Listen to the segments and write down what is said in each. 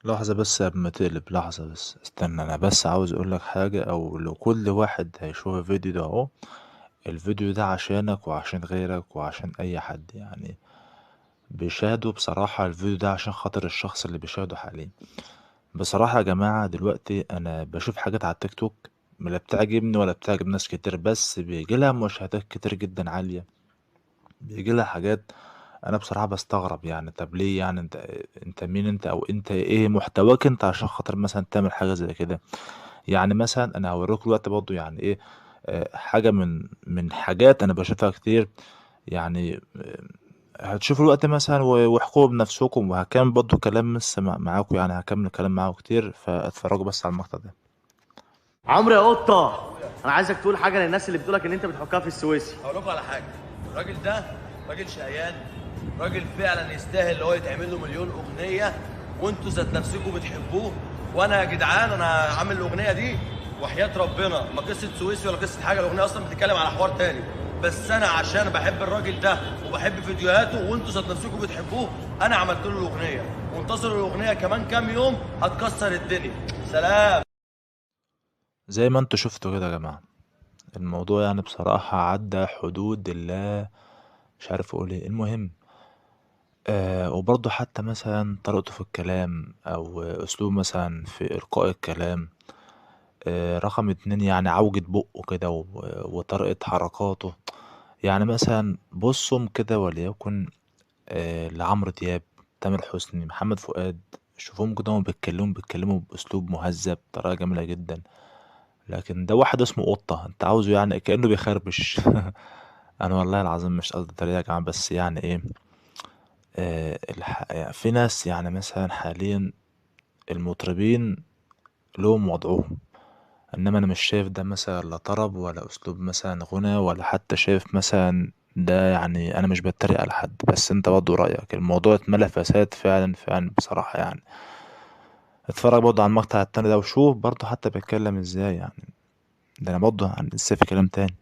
لحظة بس قبل ما تقلب، لحظة بس استنى، أنا بس عاوز أقولك حاجة. أو لو كل واحد هيشوف الفيديو ده أهو، الفيديو ده عشانك وعشان غيرك وعشان أي حد يعني بيشاهده. بصراحة الفيديو ده عشان خاطر الشخص اللي بيشاهده حاليا. بصراحة يا جماعة دلوقتي أنا بشوف حاجات على التيك توك لا بتعجبني ولا بتعجب ناس كتير، بس بيجيلها مشاهدات كتير جدا عالية. بيجيلها حاجات انا بصراحة بستغرب، يعني طب ليه؟ يعني انت مين انت؟ او انت ايه محتواك انت عشان خاطر مثلا تعمل حاجة زي كده؟ يعني مثلا انا هوريكم الوقت برضو يعني ايه. حاجة من حاجات انا بشوفها كتير يعني. هتشوفوا الوقت مثلا واحكموا بنفسكم، وهكمل برضو كلام لسه معاكم، يعني هكمل كلام معاكم كتير، فاتفرجوا بس على المقطع ده. عمرو يا قطة، أنا عايزك تقول حاجة للناس اللي بتقولك إن أنت بتحكها في السويسي. هقول لكم على حاجه. الراجل ده راجل شقيان، راجل فعلا يستاهل اللي هو يتعمل له مليون اغنيه، وانتوا ذات نفسكم بتحبوه. وانا يا جدعان انا عامل الاغنيه دي وحياه ربنا ما قصه سويسي ولا قصه حاجه، الاغنيه اصلا بتتكلم على حوار تاني. بس انا عشان بحب الراجل ده وبحب فيديوهاته وانتوا ذات نفسكم بتحبوه، انا عملت له الاغنيه. وانتظروا الاغنيه كمان كام يوم هتكسر الدنيا. سلام. زي ما انتوا شفتوا كده يا جماعة، الموضوع يعني بصراحة عدى حدود الله. مش عارف اقول ايه. المهم وبرضه حتى مثلا طريقته في الكلام او اسلوب مثلا في القاء الكلام. رقم اتنين يعني عوجة بقه كده وطريقة حركاته. يعني مثلا بصم كده وليكن لعمرو دياب، تامر حسني، محمد فؤاد. شوفهم كده هم بيتكلموا باسلوب مهذب بطريقة جميلة جدا. لكن ده واحد اسمه قطة، انت عاوزه يعني كأنه بيخربش. انا والله العظيم مش قصدي اتريق يا جماعة، بس يعني ايه. يعني في ناس يعني مثلا حاليا المطربين لهم وضعهم، انما انا مش شايف ده مثلا لا طرب ولا اسلوب مثلا غنى، ولا حتى شايف مثلا ده. يعني انا مش بتريق على حد، بس انت برضه رأيك. الموضوع اتملى فساد فعلا فعلا بصراحة يعني. اتفرج برضه على المقطع التاني ده وشوف برضه حتى بيتكلم ازاي يعني. ده انا برضه عن لسه في كلام تاني.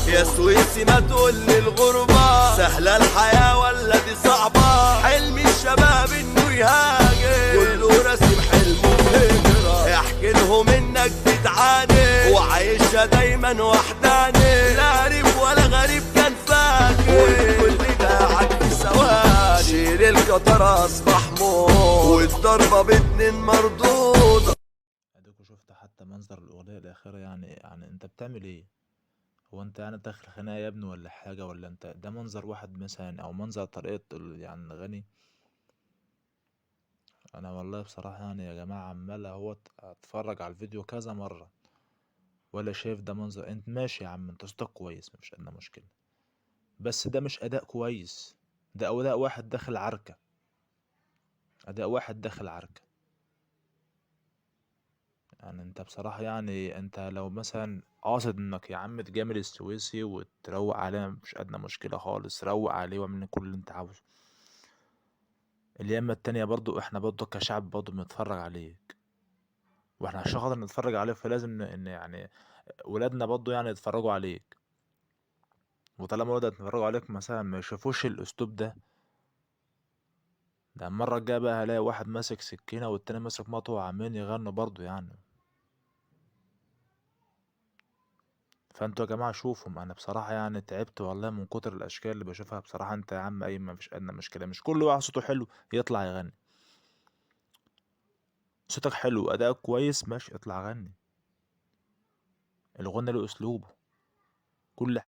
يا سويسي ما تقول لي الغربة سهلة الحياة ولا دي صعبة؟ حلم الشباب انه يهاجر، كله راسم حلمه بهجرة. احكي لهم انك بتعاني وعايشة دايما وحداني، لا قريب ولا غريب كان فاكر، والكل باعك في ثواني. شيل القطر اصبح موت والضربة باتنين مردودة. اديكوا شفت حتى منظر الاغنية الاخيرة. يعني انت بتعمل ايه؟ هو انت يعني داخل خناقة يا ابني ولا حاجة؟ ولا انت ده منظر واحد مثلا او منظر طريقة يعني الغني؟ انا والله بصراحة يعني يا جماعة عمال اهوت اتفرج على الفيديو كذا مرة، ولا شايف ده منظر. انت ماشي يا عم، انت صوتك كويس مفيش ادنى مشكلة، بس ده مش اداء كويس. ده اداء واحد داخل عركة، اداء واحد داخل عركة. يعني انت بصراحة يعني انت لو مثلا قاصد انك يا عم تجامل السويسي وتروق عليه، مفيش ادنى مشكلة خالص، روق عليه واعمل كل اللي انت عاوزه. اليمة التانية برضو احنا برضو كشعب برضو بنتفرج عليك، واحنا عشان خاطر نتفرج عليك فلازم ان يعني ولادنا برضو يعني يتفرجوا عليك. وطالما ولادك يتفرجوا عليك مثلا ما يشوفوش الاسلوب ده، ده المرة الجاية بقى هلاقي واحد ماسك سكينة والتاني ماسك مطوة وعمالين يغنوا برضو يعني. فانتوا يا جماعة شوفهم. انا بصراحة يعني تعبت والله من كتر الاشكال اللي بشوفها. بصراحة انت يا عم اي ما فيش ادنى مشكلة، مش كل واحد صوته حلو يطلع يغني. صوتك حلو اداءك كويس ماشي اطلع غني. الغنى له اسلوبه. كل